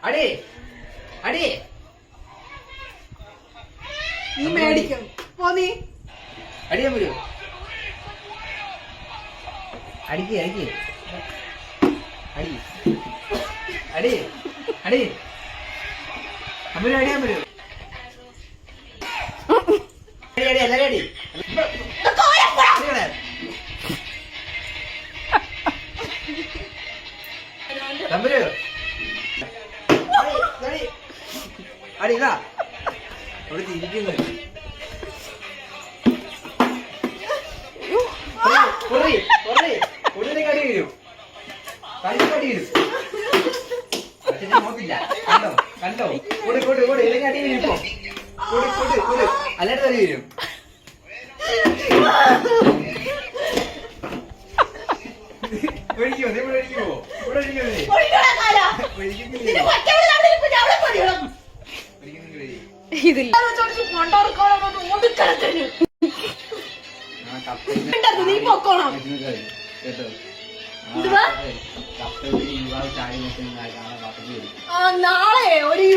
അടി അടി നീ മേടിക്കും പോ നീ അടിയാൻ വരൂ. അടിക്ക് അടിക്ക് അടി അടി അടി അമ്മ അടിയാൻ വരൂ. അടി അടി എല്ലാരും അടി തമ്പുരു അടി ഇതാ അവിടെ തിരിക്കുന്നത്. കടി വരും കടി വരും. അച്ഛനെ നോക്കില്ല. കണ്ടോ കണ്ടോ കൂടെ കൂടെ കൂടെ ഇല്ലെങ്കിൽ അടി വരും. ഇപ്പൊ കൂടെ കൂടെ കൂടെ അല്ലാണ്ട് തടി വരും. ഒഴിക്കുമോ നീ ഇവിടെ ഒഴിക്കുമോ? ഇവിടെ ഒഴിക്കുന്നില്ലേ? ഇതില്ല നീ പൊക്കോണം കേട്ടോ നാളെ ഒരു